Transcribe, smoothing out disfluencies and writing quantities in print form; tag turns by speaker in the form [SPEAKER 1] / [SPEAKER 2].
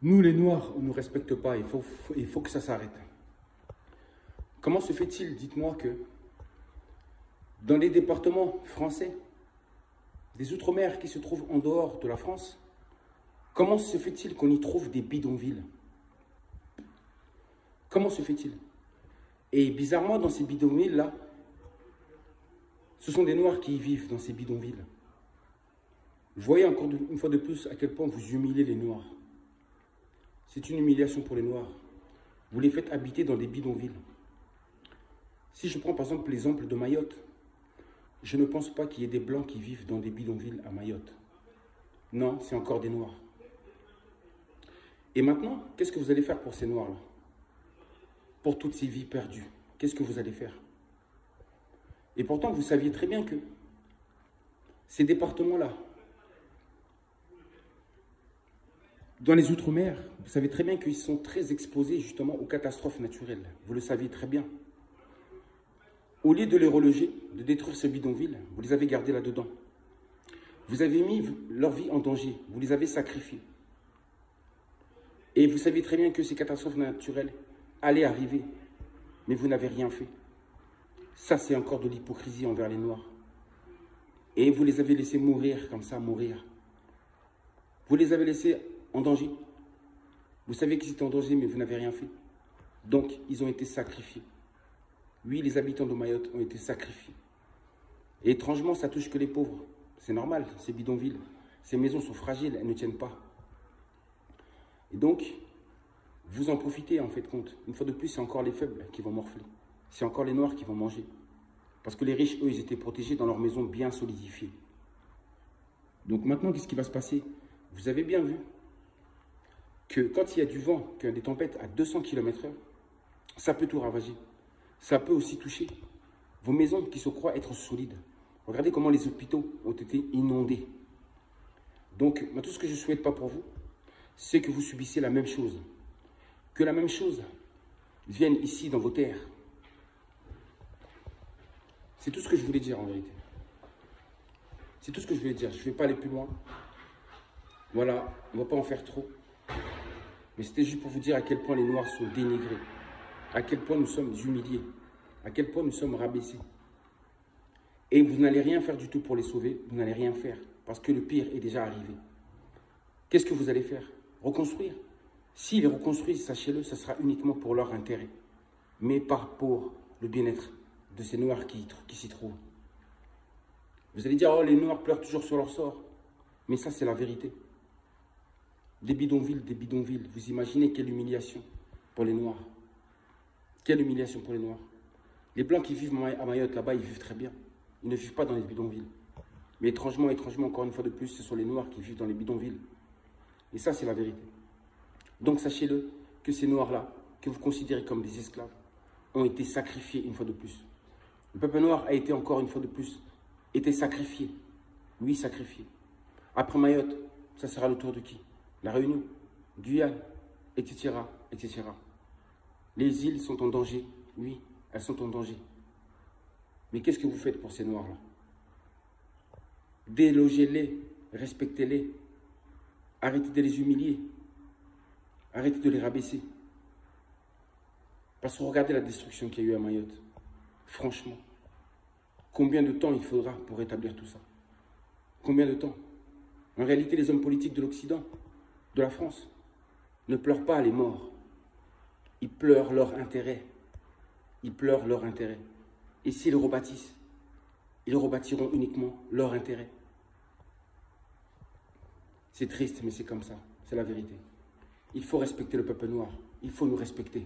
[SPEAKER 1] Nous, les Noirs, on ne nous respecte pas. Il faut que ça s'arrête. Comment se fait-il, dites-moi, que dans les départements français, des Outre-mer qui se trouvent en dehors de la France, comment se fait-il qu'on y trouve des bidonvilles? Comment se fait-il? Et bizarrement, dans ces bidonvilles-là, ce sont des Noirs qui y vivent dans ces bidonvilles. Vous voyez encore une fois de plus à quel point vous humiliez les Noirs. C'est une humiliation pour les Noirs. Vous les faites habiter dans des bidonvilles. Si je prends par exemple l'exemple de Mayotte, je ne pense pas qu'il y ait des Blancs qui vivent dans des bidonvilles à Mayotte. Non, c'est encore des Noirs. Et maintenant, qu'est-ce que vous allez faire pour ces Noirs-là? Pour toutes ces vies perdues, qu'est-ce que vous allez faire? Et pourtant, vous saviez très bien que ces départements-là, dans les Outre-mer, vous savez très bien qu'ils sont très exposés justement aux catastrophes naturelles. Vous le saviez très bien. Au lieu de les reloger, de détruire ce bidonville, vous les avez gardés là-dedans. Vous avez mis leur vie en danger, vous les avez sacrifiés. Et vous savez très bien que ces catastrophes naturelles allaient arriver, mais vous n'avez rien fait. Ça, c'est encore de l'hypocrisie envers les Noirs. Et vous les avez laissés mourir comme ça, mourir. Vous les avez laissés en danger. Vous savez qu'ils étaient en danger, mais vous n'avez rien fait. Donc, ils ont été sacrifiés. Oui, les habitants de Mayotte ont été sacrifiés. Et étrangement, ça touche que les pauvres. C'est normal, ces bidonvilles. Ces maisons sont fragiles, elles ne tiennent pas. Et donc, vous en profitez en fait compte. Une fois de plus, c'est encore les faibles qui vont morfler. C'est encore les Noirs qui vont manger. Parce que les riches, eux, ils étaient protégés dans leurs maisons bien solidifiées. Donc maintenant, qu'est-ce qui va se passer? Vous avez bien vu que quand il y a du vent, qu'il y a des tempêtes à 200 km/h, ça peut tout ravager. Ça peut aussi toucher vos maisons qui se croient être solides. Regardez comment les hôpitaux ont été inondés. Donc, tout ce que je ne souhaite pas pour vous, c'est que vous subissiez la même chose. Que la même chose vienne ici dans vos terres. C'est tout ce que je voulais dire en vérité. C'est tout ce que je voulais dire. Je ne vais pas aller plus loin. Voilà, on ne va pas en faire trop. Mais c'était juste pour vous dire à quel point les Noirs sont dénigrés. À quel point nous sommes humiliés. À quel point nous sommes rabaissés. Et vous n'allez rien faire du tout pour les sauver. Vous n'allez rien faire. Parce que le pire est déjà arrivé. Qu'est-ce que vous allez faire? Reconstruire. S'ils reconstruisent, sachez-le, ce sera uniquement pour leur intérêt. Mais pas pour le bien-être de ces Noirs qui s'y trouvent. Vous allez dire, oh, les Noirs pleurent toujours sur leur sort. Mais ça, c'est la vérité. Des bidonvilles, des bidonvilles. Vous imaginez quelle humiliation pour les Noirs. Quelle humiliation pour les Noirs. Les Blancs qui vivent à Mayotte, là-bas, ils vivent très bien. Ils ne vivent pas dans les bidonvilles. Mais étrangement, encore une fois de plus, ce sont les Noirs qui vivent dans les bidonvilles. Et ça, c'est la vérité. Donc, sachez-le, que ces Noirs-là, que vous considérez comme des esclaves, ont été sacrifiés une fois de plus. Le peuple noir a été encore une fois de plus, été sacrifié. Oui, sacrifié. Après Mayotte, ça sera le tour de qui? La Réunion, Guyane, etc., etc. Les îles sont en danger. Oui, elles sont en danger. Mais qu'est-ce que vous faites pour ces Noirs-là? Délogez-les, respectez-les. Arrêtez de les humilier. Arrêtez de les rabaisser. Parce que regardez la destruction qu'il y a eu à Mayotte. Franchement, combien de temps il faudra pour rétablir tout ça? Combien de temps? En réalité, les hommes politiques de l'Occident, de la France, ne pleurent pas les morts. Ils pleurent leur intérêt. Ils pleurent leur intérêt. Et s'ils rebâtissent, ils rebâtiront uniquement leur intérêt. C'est triste, mais c'est comme ça. C'est la vérité. Il faut respecter le peuple noir. Il faut nous respecter.